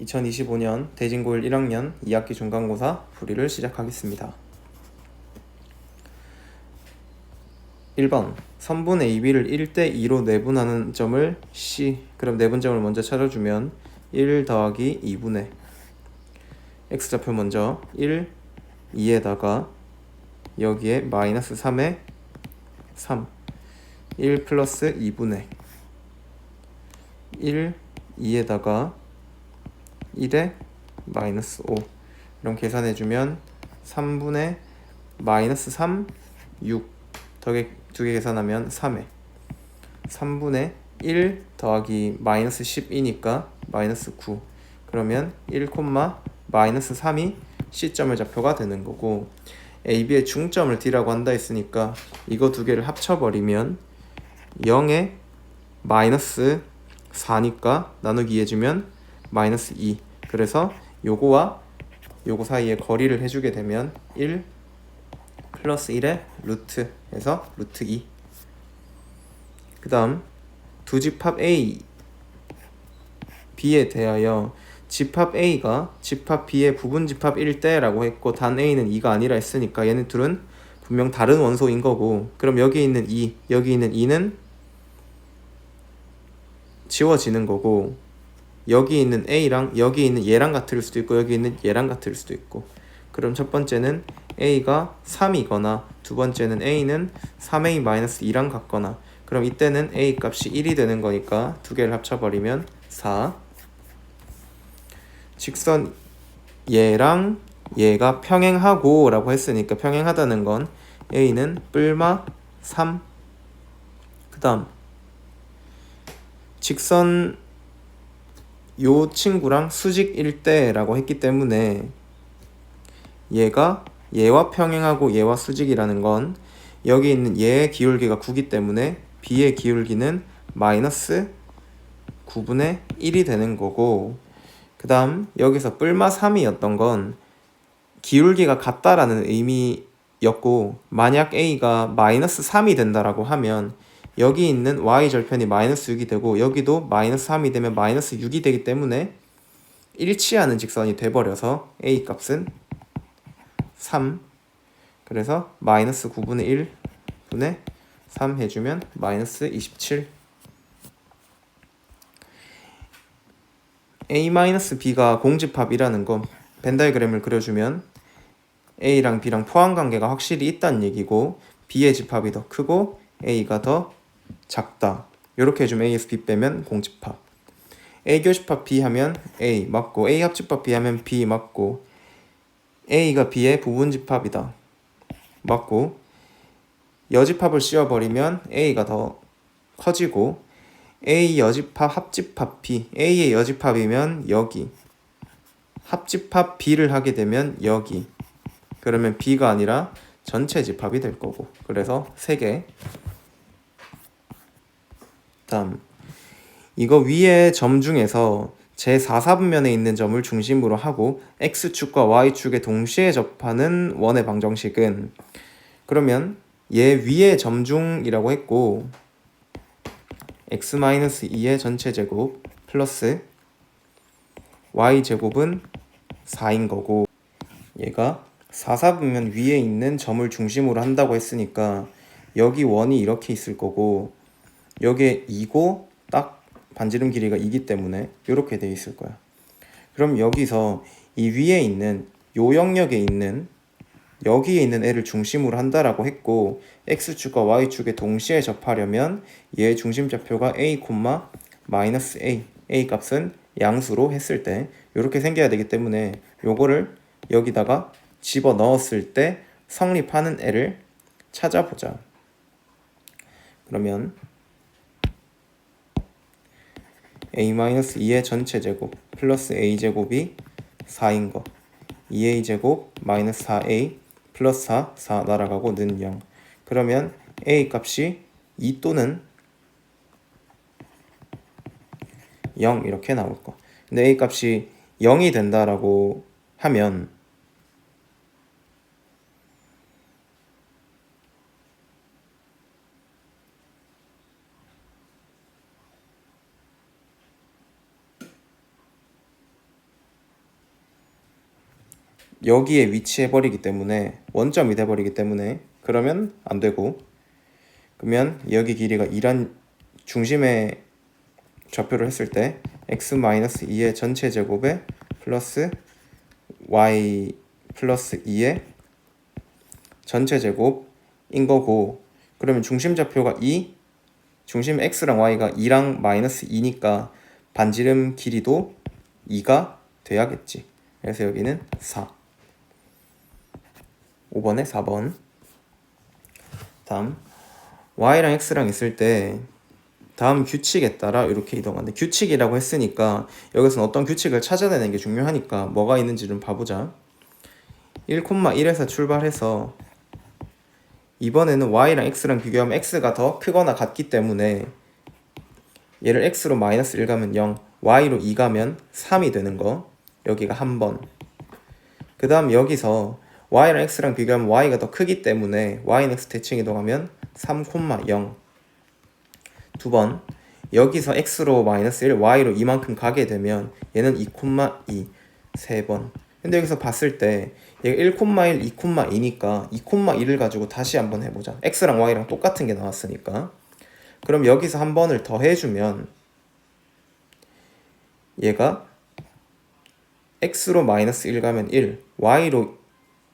2025년 대진고1 1학년 2학기 중간고사 풀이를 시작하겠습니다. 1번 선분 AB를 1대2로 내분하는 점을 C. 그럼 내분점을 먼저 찾아주면 1 더하기 2분의 X좌표 먼저 1, 2에다가 여기에 마이너스 3에 3 1 플러스 2분의 1, 2에다가 1에 마이너스 5 이런 계산해주면 3분의 마이너스 3, 6 두 개 계산하면 3에 3분의 1 더하기 마이너스 10이니까 마이너스 9 그러면 1, 마이너스 3이 C점의 좌표가 되는 거고 AB의 중점을 D라고 한다 했으니까 이거 두 개를 합쳐버리면 0에 마이너스 4니까 나누기 해주면 마이너스 2 그래서 요거와 요거 사이에 거리를 해주게 되면 1 플러스 1의 루트 해서 루트 2. 그 다음 두 집합 A, B에 대하여 집합 A가 집합 B의 부분집합일 때라고 했고 단 A는 2가 아니라 했으니까 얘네 둘은 분명 다른 원소인 거고 그럼 여기 있는 2, 여기 있는 2는 지워지는 거고 여기 있는 A랑 여기 있는 얘랑 같을 수도 있고 여기 있는 얘랑 같을 수도 있고 그럼 첫 번째는 A가 3이거나 두 번째는 A는 3A-2랑 같거나 그럼 이때는 A 값이 1이 되는 거니까 두 개를 합쳐버리면 4 직선 얘랑 얘가 평행하고 라고 했으니까 평행하다는 건 A는 뿔마 3 그 다음 직선 요 친구랑 수직일 때라고 했기 때문에 얘가 얘와 평행하고 얘와 수직이라는 건 여기 있는 얘의 기울기가 9기 때문에 B의 기울기는 마이너스 9분의 1이 되는 거고 그 다음 여기서 뿔마 3이었던 건 기울기가 같다라는 의미였고 만약 A가 마이너스 3이 된다라고 하면 여기 있는 Y절편이 마이너스 6이 되고 여기도 마이너스 3이 되면 마이너스 6이 되기 때문에 일치하는 직선이 돼버려서 A 값은 3 그래서 마이너스 9분의 1분의 3 해주면 마이너스 27 A-B가 공집합이라는 거 벤다이그램을 그려주면 A랑 B랑 포함관계가 확실히 있다는 얘기고 B의 집합이 더 크고 A가 더 작다 이렇게 해주면 A에서 B 빼면 공집합 A 교집합 B 하면 A 맞고 A 합집합 B 하면 B 맞고 A가 B의 부분집합이다 맞고 여집합을 씌워버리면 A가 더 커지고 A 여집합 합집합 B A의 여집합이면 여기 합집합 B를 하게 되면 여기 그러면 B가 아니라 전체 집합이 될 거고 그래서 3개 다음 이거 위에 점 중에서 제4사분면에 있는 점을 중심으로 하고 X축과 Y축에 동시에 접하는 원의 방정식은 그러면 얘 위에 점중이라고 했고 x-2의 전체 제곱 플러스 y제곱은 4인 거고 얘가 4사분면 위에 있는 점을 중심으로 한다고 했으니까 여기 원이 이렇게 있을 거고 여기에 2고 딱 반지름 길이가 2기 때문에 이렇게 돼 있을 거야. 그럼 여기서 이 위에 있는 요 영역에 있는 여기에 있는 애를 중심으로 한다라고 했고 x축과 y축에 동시에 접하려면 얘의 중심좌표가 a, 마이너스 a 값은 양수로 했을 때 이렇게 생겨야 되기 때문에 요거를 여기다가 집어 넣었을 때 성립하는 애를 찾아보자. 그러면 a-2의 전체 제곱 플러스 a제곱이 4인 거 2a제곱 마이너스 4a 플러스 4 날아가고 는 0 그러면 a 값이 2 또는 0 이렇게 나올 거 근데 a 값이 0이 된다라고 하면 여기에 위치해버리기 때문에 원점이 돼버리기 때문에 그러면 안 되고, 그러면 여기 길이가 2란 중심에 좌표를 했을 때 x-2의 전체 제곱에 플러스 y 플러스 2의 전체 제곱인 거고, 그러면 중심 좌표가 2, 중심 x랑 y가 2랑 마이너스 2니까 반지름 길이도 2가 돼야겠지. 그래서 여기는 4. 5번에 4번. 다음 y랑 x랑 있을 때 다음 규칙에 따라 이렇게 이동하는데, 규칙이라고 했으니까 여기서는 어떤 규칙을 찾아내는 게 중요하니까 뭐가 있는지 좀 봐보자. 1,1에서 출발해서 이번에는 y랑 x랑 비교하면 x가 더 크거나 같기 때문에 얘를 x로 마이너스 1 가면 0, y로 2 가면 3이 되는 거. 여기가 한 번. 그 다음 여기서 y랑 x랑 비교하면 y가 더 크기 때문에 y는 x 대칭 이동하면 3,0 두 번. 여기서 x로 마이너스 1, y로 이만큼 가게 되면 얘는 2,2 세 번. 근데 여기서 봤을 때 얘가 1,1, 2,2니까 2,2를 가지고 다시 한번 해보자. x랑 y랑 똑같은 게 나왔으니까. 그럼 여기서 한 번을 더 해주면 얘가 x로 마이너스 1 가면 1, y로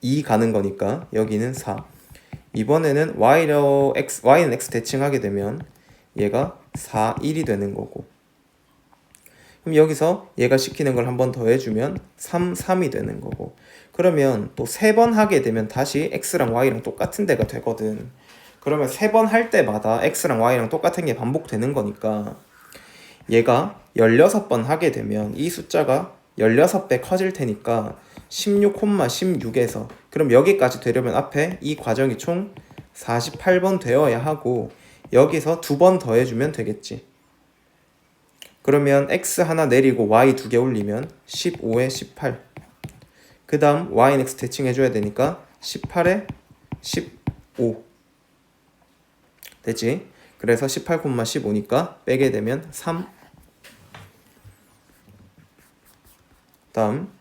2 가는 거니까 여기는 4. 이번에는 y는 x 대칭하게 되면 얘가 4, 1이 되는 거고, 그럼 여기서 얘가 시키는 걸 한 번 더 해주면 3, 3이 되는 거고, 그러면 또 3번 하게 되면 다시 x랑 y랑 똑같은 데가 되거든. 그러면 3번 할 때마다 x랑 y랑 똑같은 게 반복되는 거니까 얘가 16번 하게 되면 이 숫자가 16배 커질 테니까 16,16에서 그럼 여기까지 되려면 앞에 이 과정이 총 48번 되어야 하고 여기서 2번 더해주면 되겠지. 그러면 x 하나 내리고 y 2개 올리면 15에 18. 그 다음 y는 x 대칭해줘야 되니까 18에 15 됐지? 그래서 18,15니까 빼게 되면 3. 다음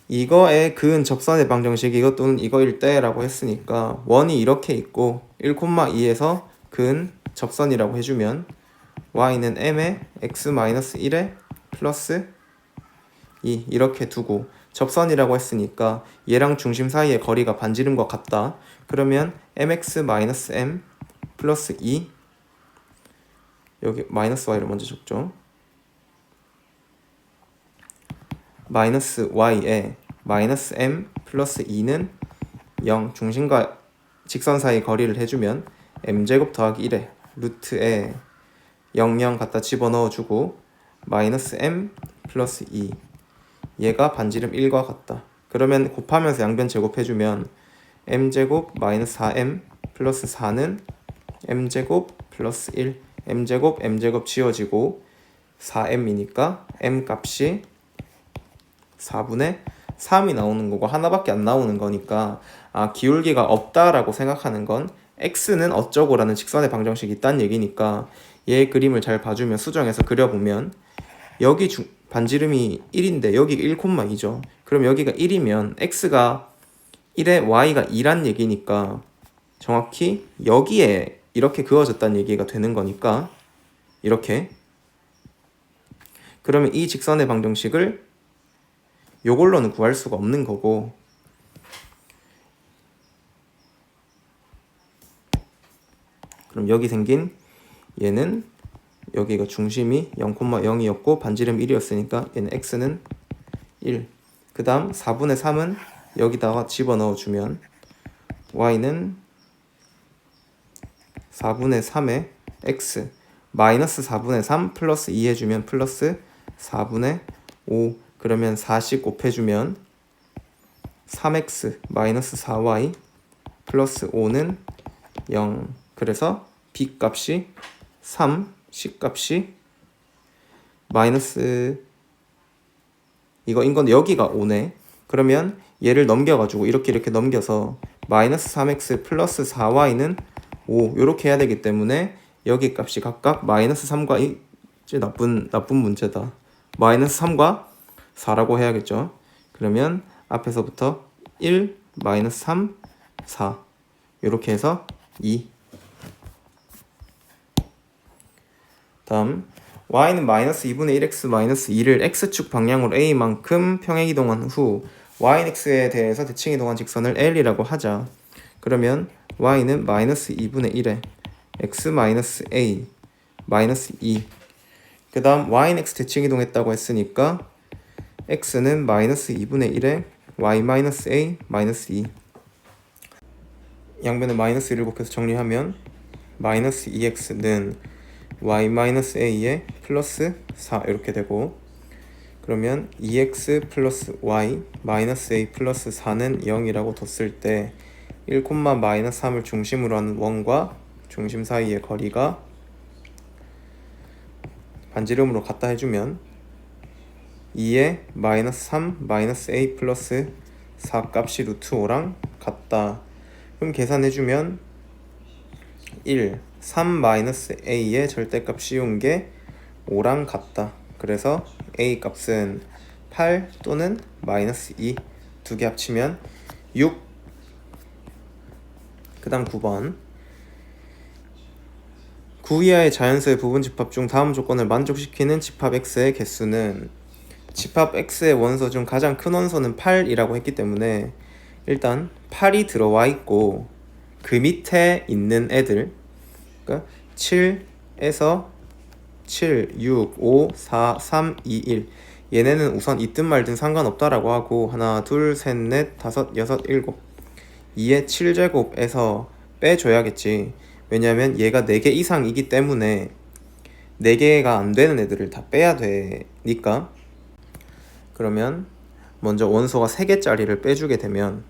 이거의 그은 접선의 방정식 이것 또는 이거일 때라고 했으니까 원이 이렇게 있고 1,2에서 그은 접선이라고 해주면 y는 m에 x-1에 플러스 2 이렇게 두고, 접선이라고 했으니까 얘랑 중심 사이의 거리가 반지름과 같다. 그러면 mx-m 플러스 2, 여기 마이너스 y를 먼저 적죠. 마이너스 y에 마이너스 m 플러스 2는 0, 중심과 직선 사이 거리를 해주면 m제곱 더하기 1에 루트에 0, 갖다 집어넣어주고 마이너스 m 플러스 2 얘가 반지름 1과 같다. 그러면 곱하면서 양변 제곱해주면 m제곱 마이너스 4m 플러스 4는 m제곱 플러스 1, m제곱 지워지고 4m이니까 m 값이 4분의 3이 나오는 거고 하나밖에 안 나오는 거니까 기울기가 없다라고 생각하는 건 x는 어쩌고라는 직선의 방정식이 있다는 얘기니까 얘 그림을 잘 봐주면 수정해서 그려보면 여기 반지름이 1인데 여기가 1,2죠. 그럼 여기가 1이면 x가 1에 y가 2란 얘기니까 정확히 여기에 이렇게 그어졌다는 얘기가 되는 거니까 이렇게. 그러면 이 직선의 방정식을 요걸로는 구할 수가 없는 거고, 그럼 여기 생긴 얘는 여기가 중심이 0,0이었고 반지름 1이었으니까 얘는 x는 1. 그 다음 4분의 3은 여기다가 집어넣어주면 y는 4분의 3에 x 마이너스 4분의 3 플러스 2 해주면 플러스 4분의 5. 그러면 4씩 곱해주면 3x 마이너스 4y 플러스 5는 0. 그래서 b 값이 3, c 값이 마이너스 이거인 건데 여기가 5네. 그러면 얘를 넘겨가지고 이렇게 넘겨서 마이너스 3x 플러스 4y는 5 이렇게 해야 되기 때문에 여기 값이 각각 마이너스 3과 이제 나쁜 문제다. 마이너스 3과 4라고 해야겠죠. 그러면 앞에서부터 1, 마이너스 3, 4 이렇게 해서 2. 다음 y는 마이너스 2분의 1x 마이너스 2를 x축 방향으로 a만큼 평행이동한 후 yx에 대해서 대칭이동한 직선을 L이라고 하자. 그러면 y는 마이너스 2분의 1에 x 마이너스 a 마이너스 2. 그 다음 y는 x 대칭이동했다고 했으니까 x는 마이너스 2분의 1에 y 마이너스 a 마이너스 2. 양변에 마이너스 1을 곱해서 정리하면 마이너스 2x는 y 마이너스 a에 플러스 4 이렇게 되고, 그러면 2x 플러스 y 마이너스 a 플러스 4는 0이라고 뒀을 때 1, 마이너스 3을 중심으로 하는 원과 중심 사이의 거리가 반지름으로 같다 해주면 2에 마이너스 3 마이너스 a 플러스 4 값이 루트 5랑 같다. 그럼 계산해주면 1, 3 마이너스 a의 절대값 씌운 게 5랑 같다. 그래서 a 값은 8 또는 마이너스 2 두 개 합치면 6. 그 다음 9번 9 이하의 자연수의 부분 집합 중 다음 조건을 만족시키는 집합 x의 개수는, 집합 x의 원소 중 가장 큰 원소는 8이라고 했기 때문에 일단 8이 들어와 있고 그 밑에 있는 애들, 그러니까 7에서 7, 6, 5, 4, 3, 2, 1 얘네는 우선 있든 말든 상관없다라고 하고 하나, 둘, 셋, 넷, 다섯, 여섯, 일곱 2의 7제곱에서 빼줘야겠지. 왜냐면 얘가 4개 이상이기 때문에 4개가 안 되는 애들을 다 빼야 되니까. 그러면 먼저 원소가 3개짜리를 빼주게 되면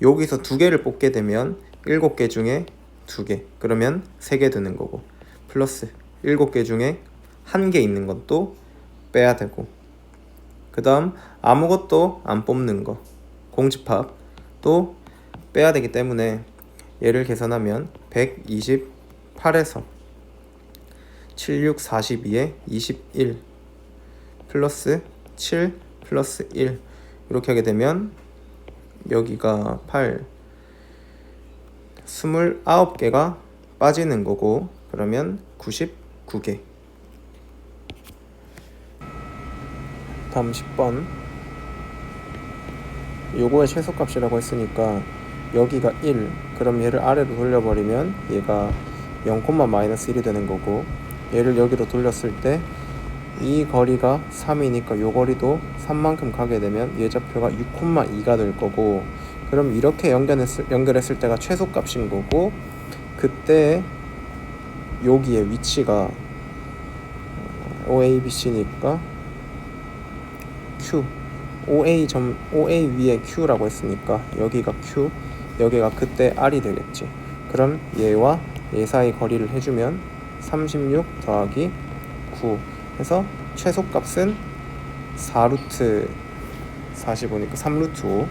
여기서 2개를 뽑게 되면 7개 중에 2개, 그러면 3개 되는 거고, 플러스 7개 중에 1개 있는 것도 빼야 되고, 그 다음 아무것도 안 뽑는 거 공집합도 빼야 되기 때문에 얘를 계산하면 128에서 7, 6, 42에 21 플러스 7 플러스 1 이렇게 하게 되면 여기가 8 29개가 빠지는 거고, 그러면 99개. 다음 10번 요거의 최소값이라고 했으니까 여기가 1, 그럼 얘를 아래로 돌려버리면 얘가 0, 마이너스 1이 되는 거고, 얘를 여기로 돌렸을 때 이 거리가 3이니까 요 거리도 3만큼 가게 되면 얘 좌표가 6,2가 될 거고, 그럼 이렇게 연결했을 때가 최소값인 거고, 그때 여기에 위치가 OABC니까 Q, OA 위에 Q라고 했으니까 여기가 Q, 여기가 그때 R이 되겠지. 그럼 얘와 얘 사이 거리를 해주면 36 더하기 9 해서 최소값은 4루트 45니까 3루트 5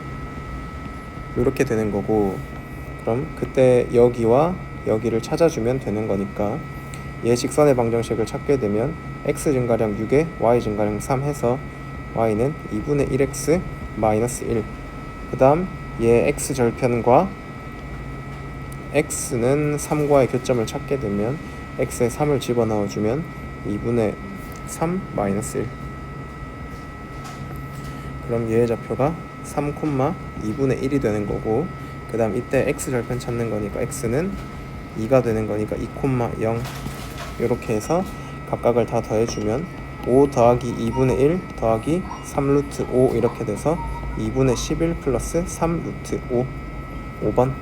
이렇게 되는 거고, 그럼 그때 여기와 여기를 찾아주면 되는 거니까 얘 직선의 방정식을 찾게 되면 x 증가량 6에 y 증가량 3 해서 y는 2분의 1x 마이너스 1. 그 다음 얘 x 절편과 x는 3과의 교점을 찾게 되면 x에 3을 집어넣어주면 2분의 3 마이너스 1. 그럼 얘의 좌표가 3,2분의 1이 되는 거고, 그 다음 이때 x 절편 찾는 거니까 x는 2가 되는 거니까 2,0 이렇게 해서 각각을 다 더해주면 5 더하기 2분의 1 더하기 3루트 5 이렇게 돼서 2분의 11 플러스 3루트 5. 5번.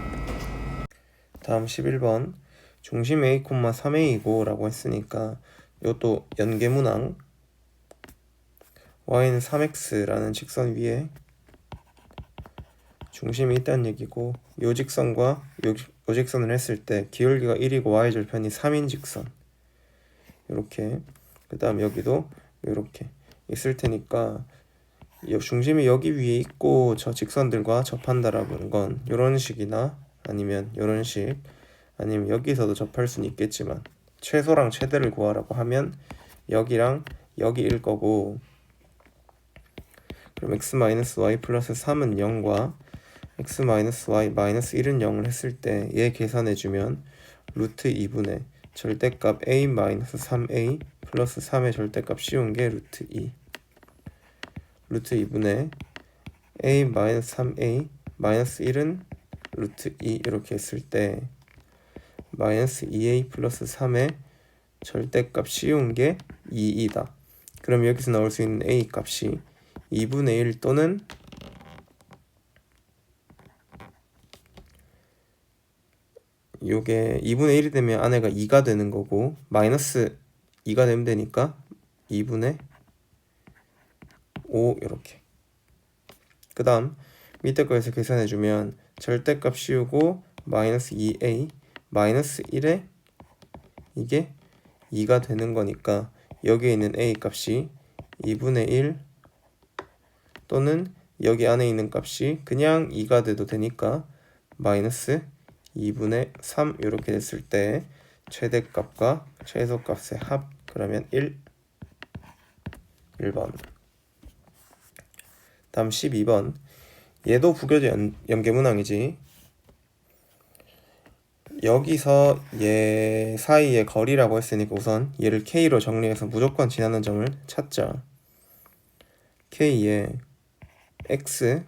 다음 11번 중심 A, 3A이고 라고 했으니까 이것도 연계문항 y는 3x라는 직선 위에 중심이 있다는 얘기고, 요 직선과 요 직선을 했을 때 기울기가 1이고 y 절편이 3인 직선 이렇게, 그 다음 여기도 이렇게 있을 테니까 중심이 여기 위에 있고 저 직선들과 접한다라는 건 이런 식이나 아니면 이런 식, 아니면 여기서도 접할 수는 있겠지만 최소랑 최대를 구하라고 하면 여기랑 여기일 거고, 그럼 x-y 플러스 3은 0과 x-y 마이너스 1은 0을 했을 때 얘 계산해주면 루트 2분의 절대값 a 마이너스 3a 플러스 3의 절대값 씌운 게 루트 2 루트 2분의 a 마이너스 3a 마이너스 1은 루트 2 이렇게 했을 때 마이너스 2a 플러스 3의 절대값 씌운 게 2이다. 그럼 여기서 나올 수 있는 a 값이 2분의 1 또는 요게 2분의 1이 되면 안에가 2가 되는 거고 마이너스 2가 되면 되니까 2분의 5 이렇게. 그 다음 밑에 거에서 계산해주면 절대값 씌우고 마이너스 2a 마이너스 1에 이게 2가 되는 거니까 여기에 있는 a 값이 2분의 1 또는 여기 안에 있는 값이 그냥 2가 돼도 되니까 마이너스 2분의 3 이렇게 됐을 때 최대값과 최소값의 합 그러면 1번. 다음 12번. 얘도 부교재 연계문항이지. 여기서 얘 사이의 거리라고 했으니까 우선 얘를 K로 정리해서 무조건 지나는 점을 찾자. K에 X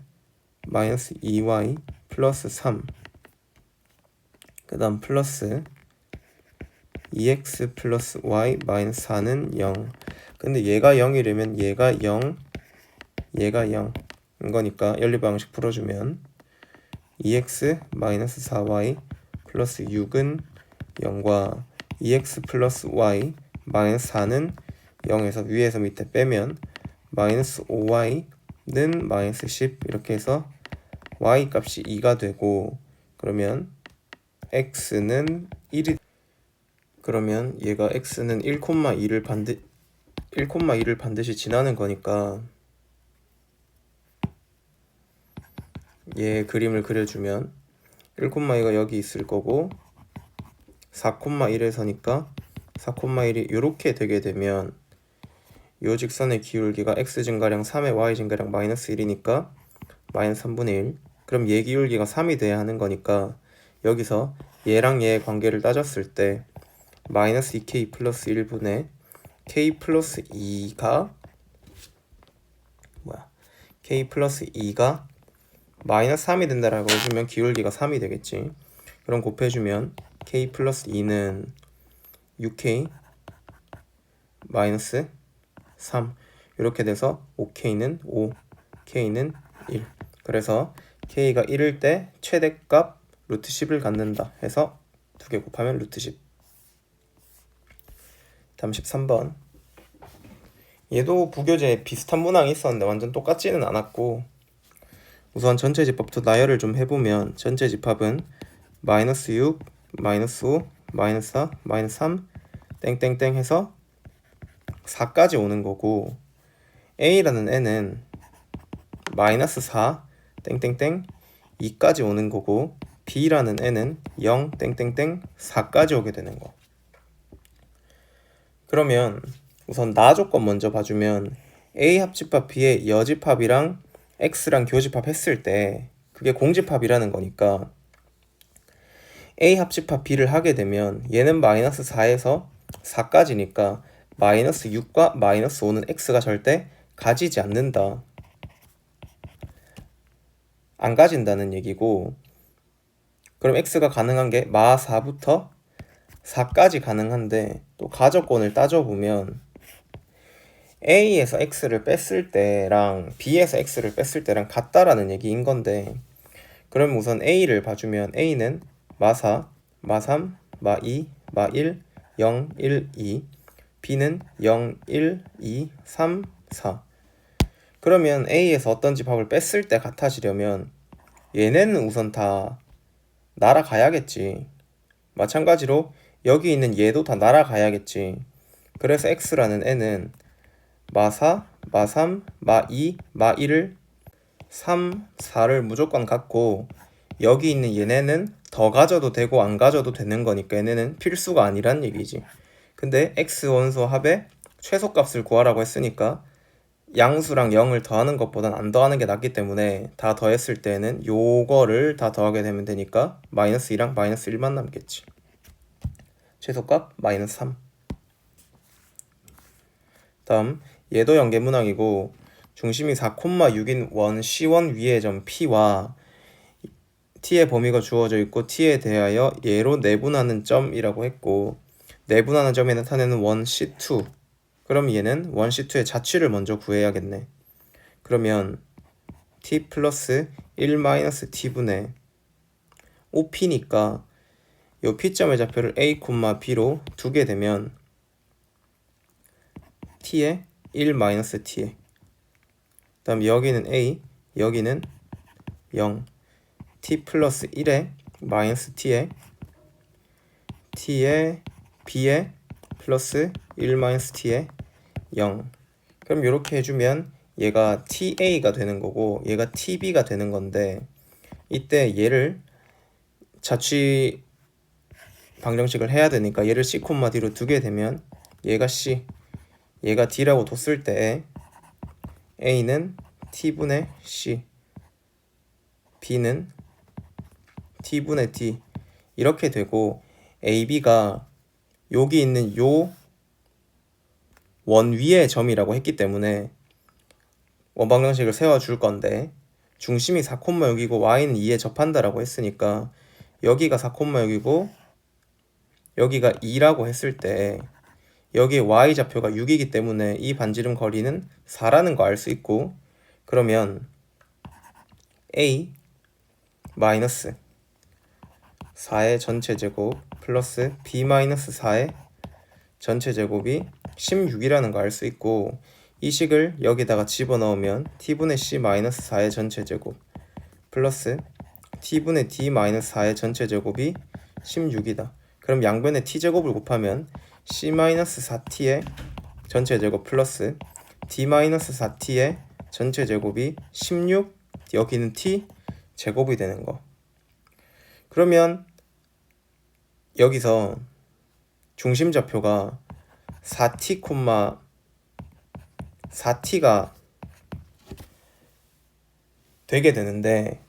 마이너스 2Y 플러스 3 그 다음 플러스 2x 플러스 y 마이너스 4는 0. 근데 얘가 0이려면 얘가 0 얘가 0인 거니까 연립방식 풀어주면 2x 마이너스 4y 플러스 6은 0과 2x 플러스 y 마이너스 4는 0에서 위에서 밑에 빼면 마이너스 5y는 마이너스 10 이렇게 해서 y 값이 2가 되고 그러면 x는 1이 그러면 얘가 x는 1,2를 반드시 지나는 거니까 얘 그림을 그려주면 1,2가 여기 있을 거고 4,1에서니까 4,1이 이렇게 되게 되면 요 직선의 기울기가 x 증가량 3의 y 증가량 마이너스 1이니까 마이너스 3분의 1 그럼 얘 기울기가 3이 돼야 하는 거니까 여기서 얘랑 얘의 관계를 따졌을 때 마이너스 2k 플러스 1분의 k 플러스 2가 k 플러스 2가 마이너스 3이 된다라고 해주면 기울기가 3이 되겠지. 그럼 곱해주면 k 플러스 2는 6k 마이너스 3 이렇게 돼서 5k는 5 k는 1 그래서 k가 1일 때 최대값 루트 10을 갖는다 해서 두 개 곱하면 루트 10. 다음 13번. 얘도 부교재에 비슷한 문항이 있었는데 완전 똑같지는 않았고 우선 전체 집합부터 나열을 좀 해보면 전체 집합은 마이너스 6, 마이너스 5, 마이너스 4, 마이너스 3 땡땡땡 해서 4까지 오는 거고 A라는 애는 마이너스 4 땡땡땡 2까지 오는 거고 B라는 애는 0 땡땡땡 4까지 오게 되는 거. 그러면 우선 나 조건 먼저 봐주면 A 합집합 B의 여집합이랑 X랑 교집합 했을 때 그게 공집합이라는 거니까 A 합집합 B를 하게 되면 얘는 마이너스 4에서 4까지니까 마이너스 6과 마이너스 5는 X가 절대 가지지 않는다. 안 가진다는 얘기고 그럼 X가 가능한 게 마 4부터 4까지 가능한데 또 가저권을 따져보면 A에서 X를 뺐을 때랑 B에서 X를 뺐을 때랑 같다라는 얘기인 건데 그럼 우선 A를 봐주면 A는 마4, 마3, 마2, 마1, 0, 1, 2 B는 0, 1, 2, 3, 4 그러면 A에서 어떤 집합을 뺐을 때 같아지려면 얘네는 우선 다 날아가야겠지. 마찬가지로 여기 있는 얘도 다 날아가야겠지. 그래서 X라는 애는 마4, 마3, 마2, 마1을 3, 4를 무조건 갖고 여기 있는 얘네는 더 가져도 되고 안 가져도 되는 거니까 얘네는 필수가 아니란 얘기지. 근데 X 원소 합의 최소값을 구하라고 했으니까 양수랑 0을 더하는 것보단 안 더하는 게 낫기 때문에 다 더했을 때는 요거를 다 더하게 되면 되니까 마이너스 2랑 마이너스 1만 남겠지. 최소값 마이너스 3. 다음 얘도 연계문항이고 중심이 4,6인 원 C1 위의 점 P와 T의 범위가 주어져 있고 T에 대하여 얘로 내분하는 점이라고 했고 내분하는 점에 나타내는 원 C2. 그럼 얘는 원 C2의 자취를 먼저 구해야겠네. 그러면 T 플러스 1 마이너스 T분의 OP니까 요 P점의 좌표를 A, B로 두게 되면 T에 1 마이너스 T에 다음 여기는 A, 여기는 0 T 플러스 1에 마이너스 T에 T에 B에 플러스 1 마이너스 T에 0. 그럼 이렇게 해주면 얘가 TA가 되는 거고 얘가 TB가 되는 건데 이때 얘를 자취 방정식을 해야 되니까 얘를 C, D로 두게 되면 얘가 C, 얘가 D라고 뒀을 때 A는 T분의 C, B는 T분의 D 이렇게 되고 AB가 여기 있는 요 원 위의 점이라고 했기 때문에 원방정식을 세워줄 건데 중심이 4,6이고 y는 2에 접한다라고 했으니까 여기가 4,6이고 여기가 2라고 했을 때 여기에 y좌표가 6이기 때문에 이 반지름 거리는 4라는 거 알 수 있고 그러면 a 마이너스 4의 전체 제곱 플러스 b 마이너스 4의 전체 제곱이 16이라는 거 알 수 있고 이 식을 여기다가 집어넣으면 t분의 c 마이너스 4의 전체 제곱 플러스 t분의 d 마이너스 4의 전체 제곱이 16이다. 그럼 양변에 t제곱을 곱하면 c 마이너스 4t의 전체 제곱 플러스 d 마이너스 4t의 전체 제곱이 16 여기는 t 제곱이 되는 거. 그러면 여기서 중심 좌표가 4t, 4t가 되게 되는데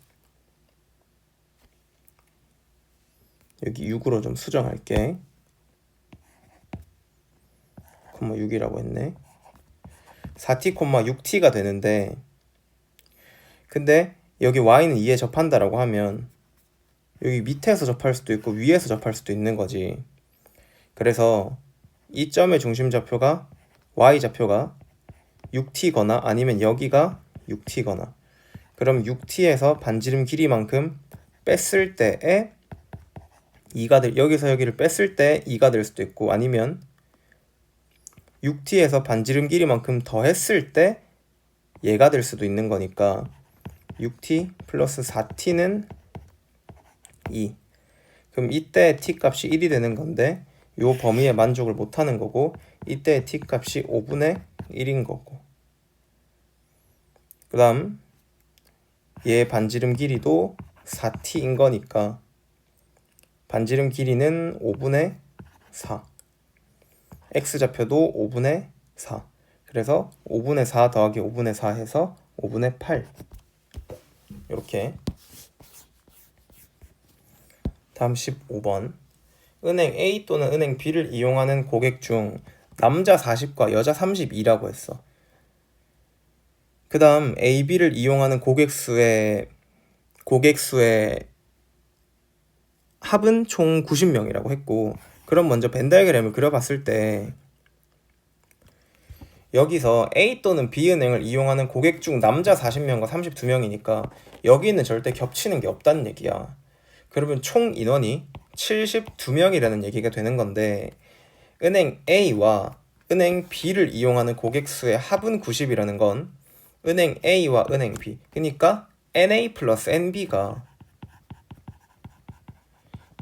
여기 6으로 좀 수정할게. 6이라고 했네. 4t, 6t가 되는데 근데 여기 y는 2에 접한다라고 하면 여기 밑에서 접할 수도 있고 위에서 접할 수도 있는 거지. 그래서 이 점의 중심 좌표가 y좌표가 6t거나 아니면 여기가 6t거나 그럼 6t에서 반지름 길이만큼 뺐을 때에 2가 여기서 여기를 뺐을 때 2가 될 수도 있고 아니면 6t에서 반지름 길이만큼 더했을 때 얘가 될 수도 있는 거니까 6t 플러스 4t는 2. 그럼 이때 t 값이 1이 되는 건데 요 범위에 만족을 못하는 거고 이때 t 값이 5분의 1인 거고 그 다음 얘 반지름 길이도 4t인 거니까 반지름 길이는 5분의 4 x좌표도 5분의 4 그래서 5분의 4 더하기 5분의 4 해서 5분의 8 이렇게. 다음 15번 은행 A 또는 은행 B를 이용하는 고객 중 남자 40과 여자 32라고 했어. 그 다음 A, B를 이용하는 고객 수의 합은 총 90명이라고 했고 그럼 먼저 벤 다이어그램을 그려봤을 때 여기서 A 또는 B 은행을 이용하는 고객 중 남자 40명과 32명이니까 여기는 절대 겹치는 게 없다는 얘기야. 그러면 총 인원이 72명이라는 얘기가 되는 건데 은행 A와 은행 B를 이용하는 고객 수의 합은 90이라는 건 은행 A와 은행 B 그러니까 NA 플러스 NB가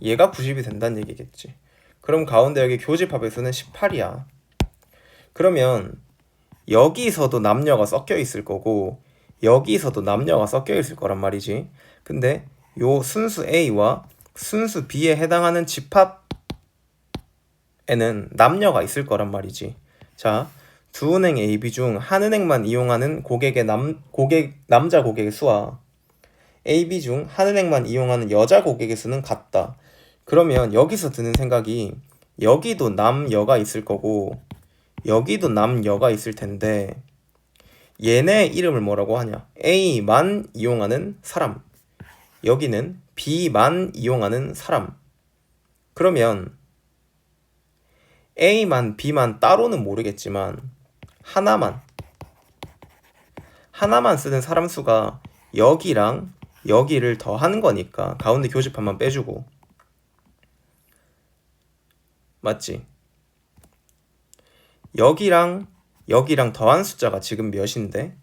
얘가 90이 된다는 얘기겠지. 그럼 가운데 여기 교집합의 수는 18이야. 그러면 여기서도 남녀가 섞여 있을 거고 여기서도 남녀가 섞여 있을 거란 말이지. 근데 요 순수 A와 순수 B에 해당하는 집합에는 남녀가 있을 거란 말이지. 자, 두 은행 AB 중 한 은행만 이용하는 남자 고객의 수와 AB 중 한 은행만 이용하는 여자 고객의 수는 같다. 그러면 여기서 드는 생각이 여기도 남여가 있을 거고 여기도 남여가 있을 텐데 얘네 이름을 뭐라고 하냐? A만 이용하는 사람, 여기는 B만 이용하는 사람. 그러면 A만 B만 따로는 모르겠지만 하나만 쓰는 사람 수가 여기랑 여기를 더하는 거니까 가운데 교집합만 빼주고, 맞지? 여기랑 여기랑 더한 숫자가 지금 몇인데?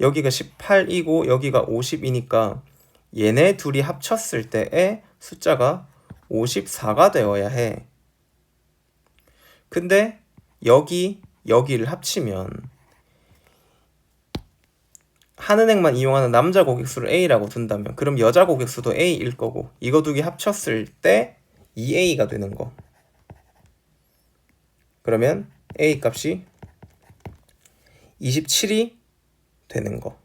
여기가 18이고 여기가 50이니까 얘네 둘이 합쳤을 때의 숫자가 54가 되어야 해. 근데 여기를 합치면 한 은행만 이용하는 남자 고객 수를 A라고 둔다면 그럼 여자 고객 수도 A일 거고 이거 두 개 합쳤을 때 2A가 되는 거. 그러면 A 값이 27이 되는 거.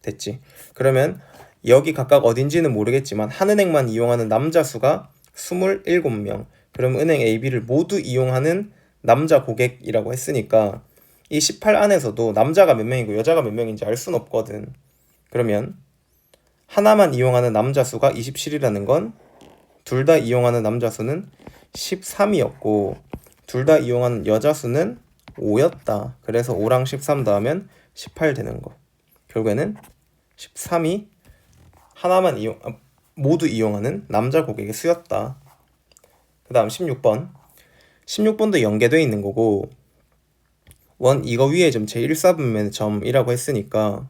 됐지? 그러면 여기 각각 어딘지는 모르겠지만 한 은행만 이용하는 남자 수가 27명. 그럼 은행 AB를 모두 이용하는 남자 고객이라고 했으니까 이 18 안에서도 남자가 몇 명이고 여자가 몇 명인지 알 수는 없거든. 그러면 하나만 이용하는 남자 수가 27이라는 건 둘 다 이용하는 남자 수는 13이었고 둘 다 이용하는 여자 수는 5였다. 그래서 5랑 13 더하면 18 되는 거. 결국에는 13이 모두 이용하는 남자 고객의 수였다. 그 다음 16번. 16번도 연계되어 있는 거고 이거 위에 점 제1사분면의 점이라고 했으니까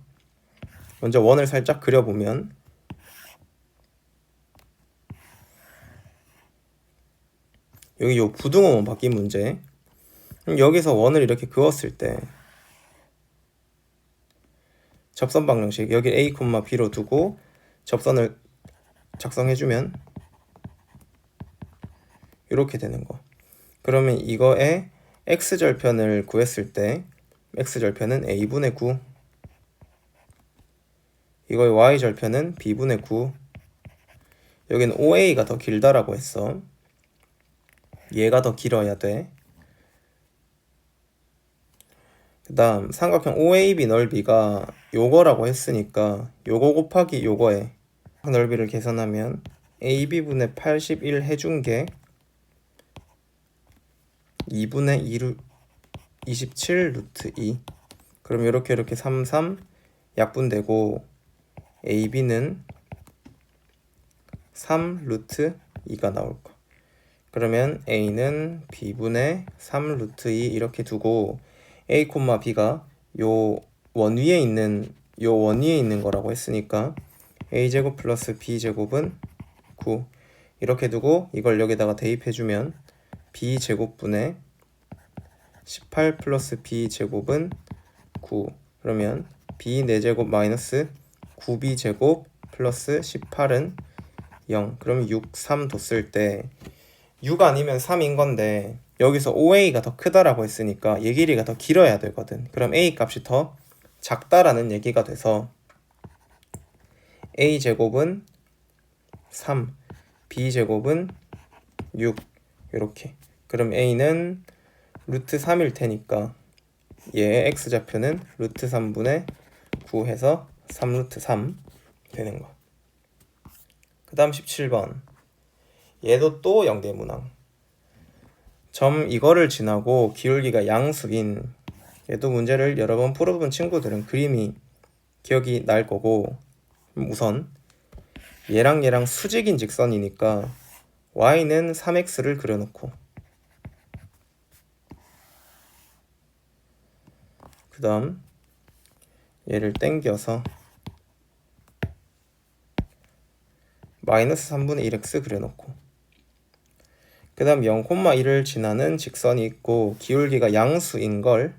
먼저 원을 살짝 그려보면 여기 요 부등호만 바뀐 문제. 그럼 여기서 원을 이렇게 그었을 때 접선 방정식 여기 A, B로 두고 접선을 작성해주면 이렇게 되는 거. 그러면 이거의 x절편을 구했을 때 x절편은 a분의 9, 이거의 y절편은 b분의 9. 여기는 OA가 더 길다라고 했어. 얘가 더 길어야 돼. 그 다음 삼각형 OAB 넓이가 요거라고 했으니까 요거 곱하기 요거의 넓이를 계산하면 AB분의 81 해준 게 2분의 27 루트 2. 그럼 이렇게 33 약분되고 AB는 3 루트 2가 나올 거. 그러면 A는 B분의 3 루트 2 이렇게 두고 A, B가 요 원 위에 있는 거라고 했으니까 A제곱 플러스 B제곱은 9 이렇게 두고 이걸 여기다가 대입해주면 B제곱분의 18 플러스 B제곱은 9. 그러면 B 4제곱 마이너스 9B제곱 플러스 18은 0. 그럼 6, 3 뒀을 때 6 아니면 3인 건데 여기서 OA가 더 크다라고 했으니까 얘 길이가 더 길어야 되거든. 그럼 A 값이 더 작다라는 얘기가 돼서 A제곱은 3, B제곱은 6 이렇게. 그럼 A는 루트 3일 테니까 얘의 X좌표는 루트 3분의 9 해서 3 루트 3 되는 거. 그 다음 17번. 얘도 또 연계문항. 점 이거를 지나고 기울기가 양수인 얘도 문제를 여러 번 풀어본 친구들은 그림이 기억이 날 거고 우선 얘랑 수직인 직선이니까 y는 3x를 그려놓고 그 다음 얘를 땡겨서 마이너스 3분의 1x 그려놓고 그 다음 0,1을 지나는 직선이 있고 기울기가 양수인 걸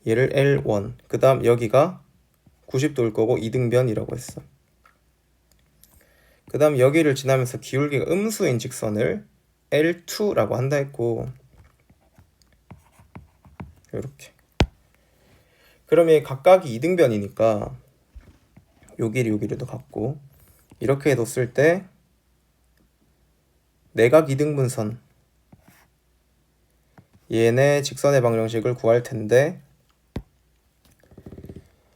얘를 L1 그 다음 여기가 90도일 거고 이등변이라고 했어. 그 다음 여기를 지나면서 기울기가 음수인 직선을 L2라고 한다 했고, 이렇게. 그러면 각각이 이등변이니까 요 길이도 같고, 이렇게 뒀을 때 내각 이등분선 얘네 직선의 방정식을 구할 텐데,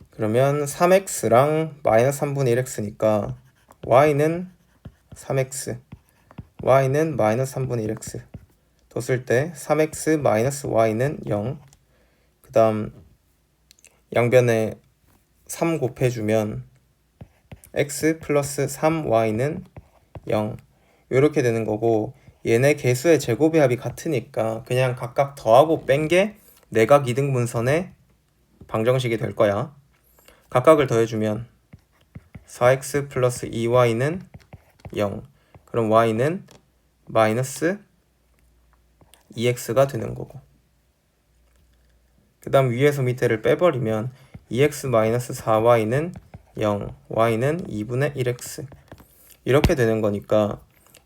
그러면 3x랑 마이너스 3분의 1x니까 y는 3x, y는 마이너스 3분의 1x 뒀을 때 3x 마이너스 y는 0. 그 다음 양변에 3 곱해주면 x 플러스 3y는 0. 이렇게 되는 거고, 얘네 개수의 제곱의 합이 같으니까 그냥 각각 더하고 뺀 게 내각 이등분선의 방정식이 될 거야. 각각을 더해주면 4x 플러스 2y는 0. 그럼 y는 마이너스 2x가 되는 거고, 그 다음 위에서 밑에를 빼버리면 2x 마이너스 4y는 0, y는 2분의 1x 이렇게 되는 거니까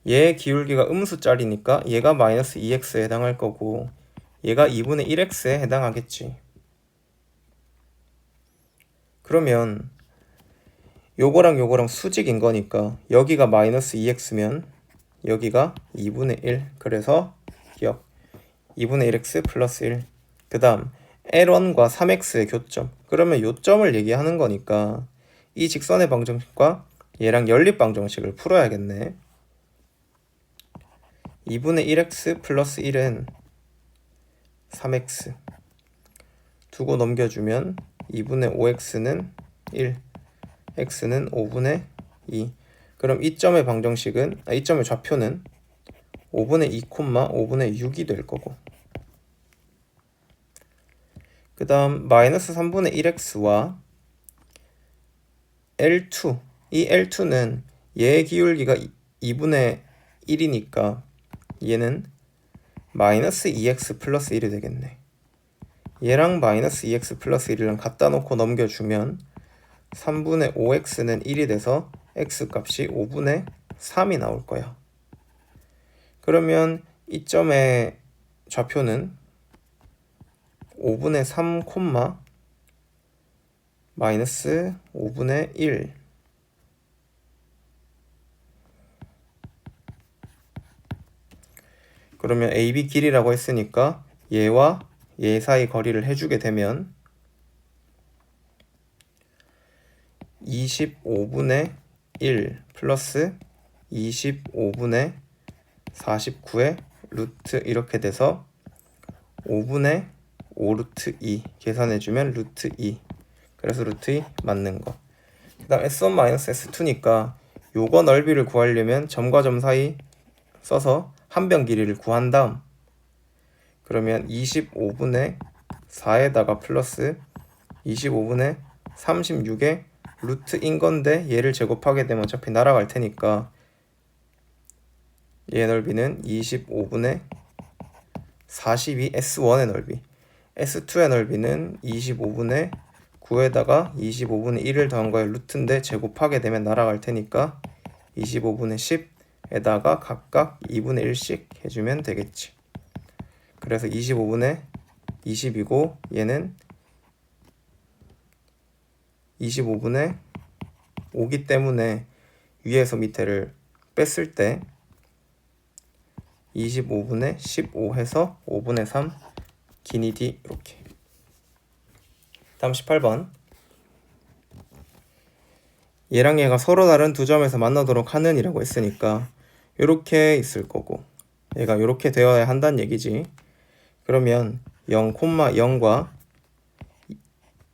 얘의 기울기가 음수짜리니까 얘가 마이너스 2x에 해당할 거고 얘가 2분의 1x에 해당하겠지. 그러면 요거랑 요거랑 수직인 거니까 여기가 마이너스 2x면 여기가 2분의 1, 그래서 기억 2분의 1x 플러스 1. 그 다음 L1과 3x의 교점, 그러면 요점을 얘기하는 거니까 이 직선의 방정식과 얘랑 연립 방정식을 풀어야겠네. 2분의 1x 플러스 1은 3x 두고 넘겨주면 2분의 5x는 1, x는 5분의 2. 그럼 이 점의 방정식은, 이 점의 좌표는 5분의 2, 5분의 6이 될 거고, 그 다음 마이너스 3분의 1x와 L2, 이 L2는 얘의 기울기가 2분의 1이니까 얘는 마이너스 2x 플러스 1이 되겠네. 얘랑 마이너스 2x 플러스 1이랑 갖다 놓고 넘겨주면 3분의 5x는 1이 돼서 x 값이 5분의 3이 나올 거야. 그러면 이 점의 좌표는 5분의 3, 마이너스 5분의 1. 그러면 AB 길이라고 했으니까 얘와 얘 사이 거리를 해주게 되면 25분의 1 플러스 25분의 49의 루트 이렇게 돼서 5분의 5 루트 2 계산해주면 루트 2. 그래서 루트 2 맞는 거. 그 다음 S1 S2니까 요거 넓이를 구하려면 점과 점 사이 써서 한 변 길이를 구한 다음, 그러면 25분의 4에다가 플러스 25분의 36의 루트인 건데 얘를 제곱하게 되면 어차피 날아갈 테니까 얘 넓이는 25분의 42 S1의 넓이, S2의 넓이는 25분의 9에다가 25분의 1을 더한 거에 루트인데 제곱하게 되면 날아갈 테니까 25분의 10에다가 각각 2분의 1씩 해주면 되겠지. 그래서 25분의 20이고 얘는 25분의 5기 때문에 위에서 밑에를 뺐을 때 25분의 15 해서 5분의 3 기니 D 이렇게. 다음 18번. 얘랑 얘가 서로 다른 두 점에서 만나도록 하는 이라고 했으니까 이렇게 있을 거고 얘가 이렇게 되어야 한다는 얘기지. 그러면 0,0과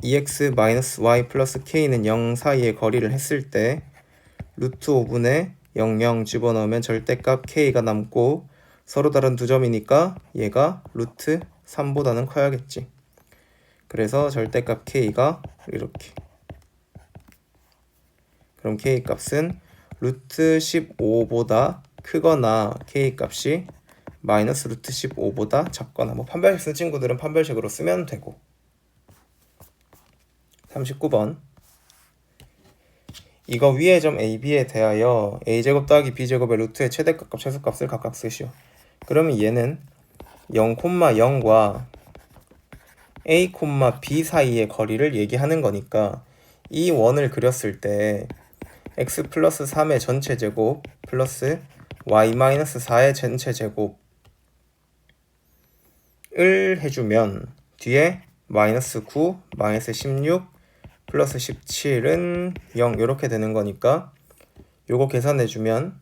2x-y 플러스 k는 0 사이의 거리를 했을 때 루트 5분의 00 집어넣으면 절대값 k가 남고 서로 다른 두 점이니까 얘가 루트 3보다는 커야겠지. 그래서 절대값 k가 이렇게. 그럼 k 값은 루트 15보다 크거나 k 값이 마이너스 루트 15보다 작거나, 뭐 판별식 쓴 친구들은 판별식으로 쓰면 되고. 39번. 이거 위의 점 AB에 대하여 A제곱 더하기 B제곱의 루트의 최대값과 최소값을 각각 쓰시오. 그러면 얘는 0,0과 A, B 사이의 거리를 얘기하는 거니까 이 원을 그렸을 때 x 플러스 3의 전체 제곱 플러스 y 마이너스 4의 전체 제곱을 해주면 뒤에 마이너스 9, 마이너스 16, 플러스 17은 0 이렇게 되는 거니까 요거 계산해주면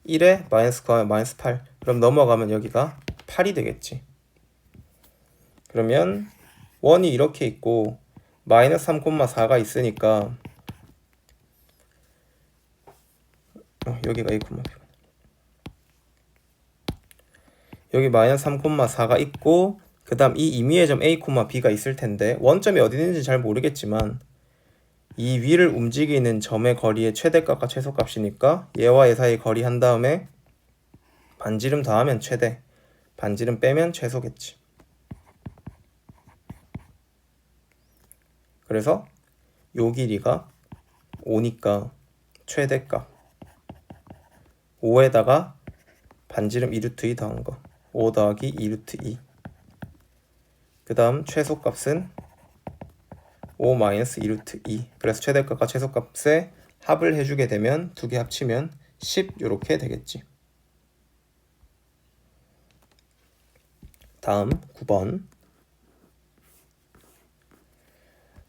1에 마이너스 9하면 마이너스 8 그럼 넘어가면 여기가 8이 되겠지. 그러면 원이 이렇게 있고 마이너스 3,4가 있으니까 여기가 A, B 여기 마이너스 3,4가 있고 그 다음 이 임의의 점 A, B가 있을 텐데 원점이 어디 있는지 잘 모르겠지만 이 위를 움직이는 점의 거리의 최대값과 최소값이니까 얘와 얘 사이 거리 한 다음에 반지름 더하면 최대, 반지름 빼면 최소겠지. 그래서 요 길이가 5니까 최대값 5에다가 반지름 2루트 2 더한 거 5 더하기 2루트 2 그 다음 최소값은 5 마이너스 2루트 2 그래서 최대값과 최소값의 합을 해주게 되면 두 개 합치면 10 요렇게 되겠지. 다음 9번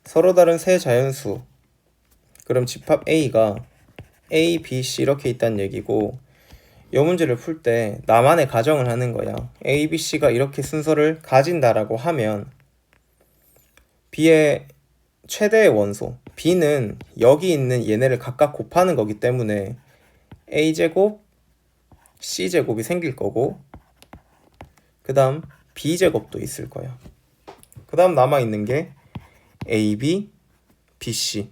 서로 다른 세 자연수 그럼 집합 A가 A, B, C 이렇게 있다는 얘기고 이 문제를 풀 때 나만의 가정을 하는 거야. A, B, C가 이렇게 순서를 가진다라고 하면 B의 최대의 원소 B는 여기 있는 얘네를 각각 곱하는 거기 때문에 A제곱, C제곱이 생길 거고 그 다음 B제곱도 있을 거야. 그 다음 남아있는 게 AB, BC,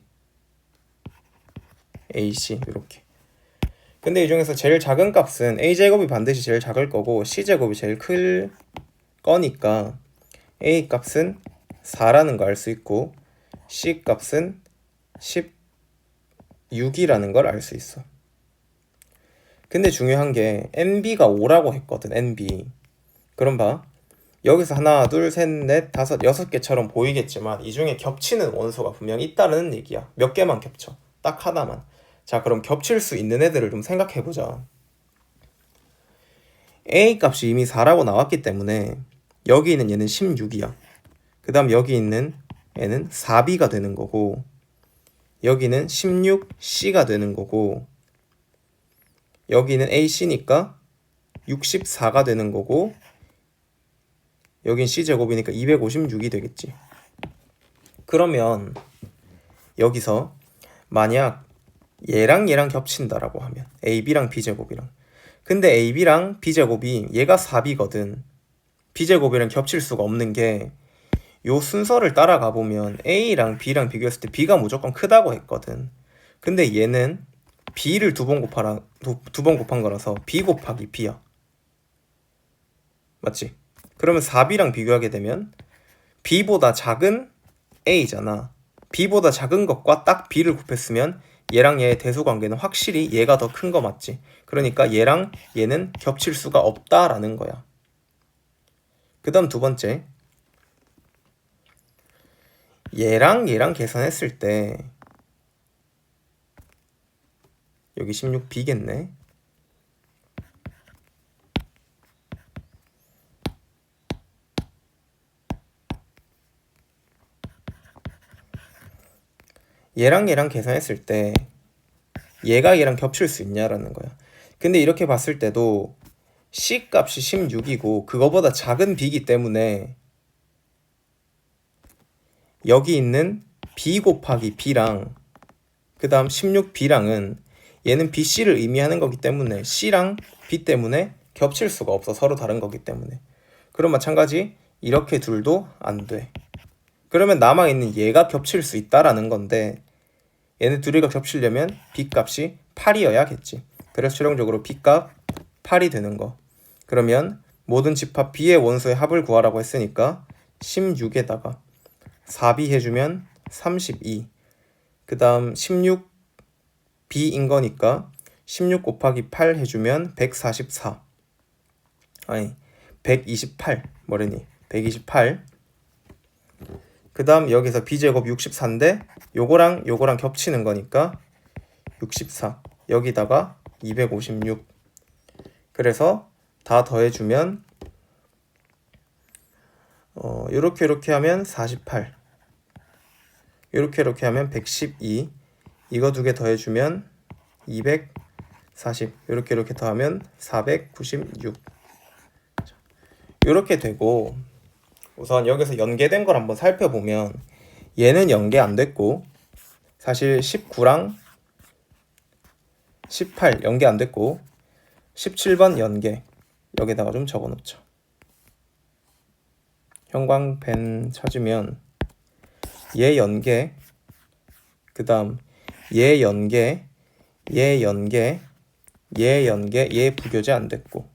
AC 이렇게. 근데 이 중에서 제일 작은 값은 A제곱이 반드시 제일 작을 거고 C제곱이 제일 클 거니까 A 값은 4라는 거 알 수 있고 C 값은 16이라는 걸 알 수 있어. 근데 중요한 게 NB가 5라고 했거든. NB. 그럼 봐. 여기서 하나, 둘, 셋, 넷, 다섯, 6개처럼 보이겠지만 이 중에 겹치는 원소가 분명히 있다는 얘기야. 몇 개만 겹쳐. 딱 하나만. 자, 그럼 겹칠 수 있는 애들을 좀 생각해보자. A 값이 이미 4라고 나왔기 때문에 여기 있는 얘는 16이야. 그 다음 여기 있는 얘는 4B가 되는 거고 여기는 16C가 되는 거고 여기는 AC니까 64가 되는 거고 여긴 C제곱이니까 256이 되겠지. 그러면 여기서 만약 얘랑 얘랑 겹친다라고 하면 AB랑 B제곱이랑 근데 AB랑 B제곱이 얘가 4B거든. B제곱이랑 겹칠 수가 없는 게 요 순서를 따라가 보면 A랑 B랑 비교했을 때 B가 무조건 크다고 했거든. 근데 얘는 B를 두 번 곱한 거라서 B 곱하기 B야. 맞지? 그러면 4B랑 비교하게 되면 B보다 작은 A잖아. B보다 작은 것과 딱 B를 곱했으면 얘랑 얘의 대소관계는 확실히 얘가 더 큰 거 맞지? 그러니까 얘랑 얘는 겹칠 수가 없다라는 거야. 그 다음 두 번째 얘랑 얘랑 계산했을 때 여기 16B겠네. 얘랑 얘랑 계산했을 때 얘가 얘랑 겹칠 수 있냐라는 거야. 근데 이렇게 봤을 때도 C 값이 16이고 그거보다 작은 B이기 때문에 여기 있는 B 곱하기 B랑 그 다음 16B랑은 얘는 BC를 의미하는 거기 때문에 C랑 B 때문에 겹칠 수가 없어. 서로 다른 거기 때문에. 그럼 마찬가지 이렇게 둘도 안 돼. 그러면 남아있는 얘가 겹칠 수 있다라는 건데 얘네 둘이가 겹치려면 B 값이 8이어야겠지. 그래서 최종적으로 B 값 8이 되는 거. 그러면 모든 집합 B의 원소의 합을 구하라고 했으니까 16에다가 4B 해주면 32. 그 다음 16 B인 거니까 16 곱하기 8 해주면 144. 아니 128 뭐래니 128. 그 다음 여기서 B제곱 64인데 요거랑 요거랑 겹치는 거니까 64. 여기다가 256. 그래서 다 더해주면 요렇게 하면 48. 요렇게 하면 112. 이거 두 개 더해주면 240. 요렇게 더하면 496. 요렇게 되고, 우선 여기서 연계된 걸 한번 살펴보면 얘는 연계 안 됐고, 사실 19랑 18 연계 안 됐고 17번 연계 여기다가 좀 적어 놓죠. 형광펜 찾으면 얘 연계, 그 다음 얘 연계, 얘 연계, 얘 연계, 얘 부교재 안 됐고,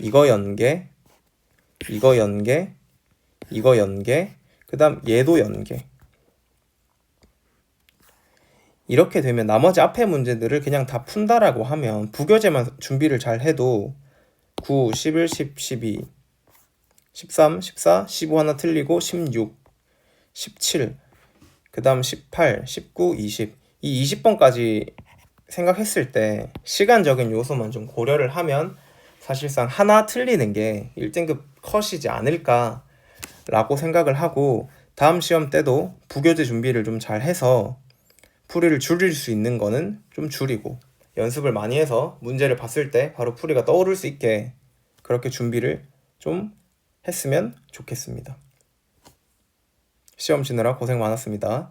이거 연계, 이거 연계, 이거 연계, 그 다음 얘도 연계. 이렇게 되면 나머지 앞에 문제들을 그냥 다 푼다라고 하면 부교재만 준비를 잘 해도 9, 11, 10, 12, 13, 14, 15 하나 틀리고 16, 17, 그 다음 18, 19, 20. 이 20번까지 생각했을 때 시간적인 요소만 좀 고려를 하면 사실상 하나 틀리는 게 1등급 컷이지 않을까라고 생각을 하고, 다음 시험 때도 부교재 준비를 좀 잘 해서 풀이를 줄일 수 있는 거는 좀 줄이고 연습을 많이 해서 문제를 봤을 때 바로 풀이가 떠오를 수 있게 그렇게 준비를 좀 했으면 좋겠습니다. 시험 치느라 고생 많았습니다.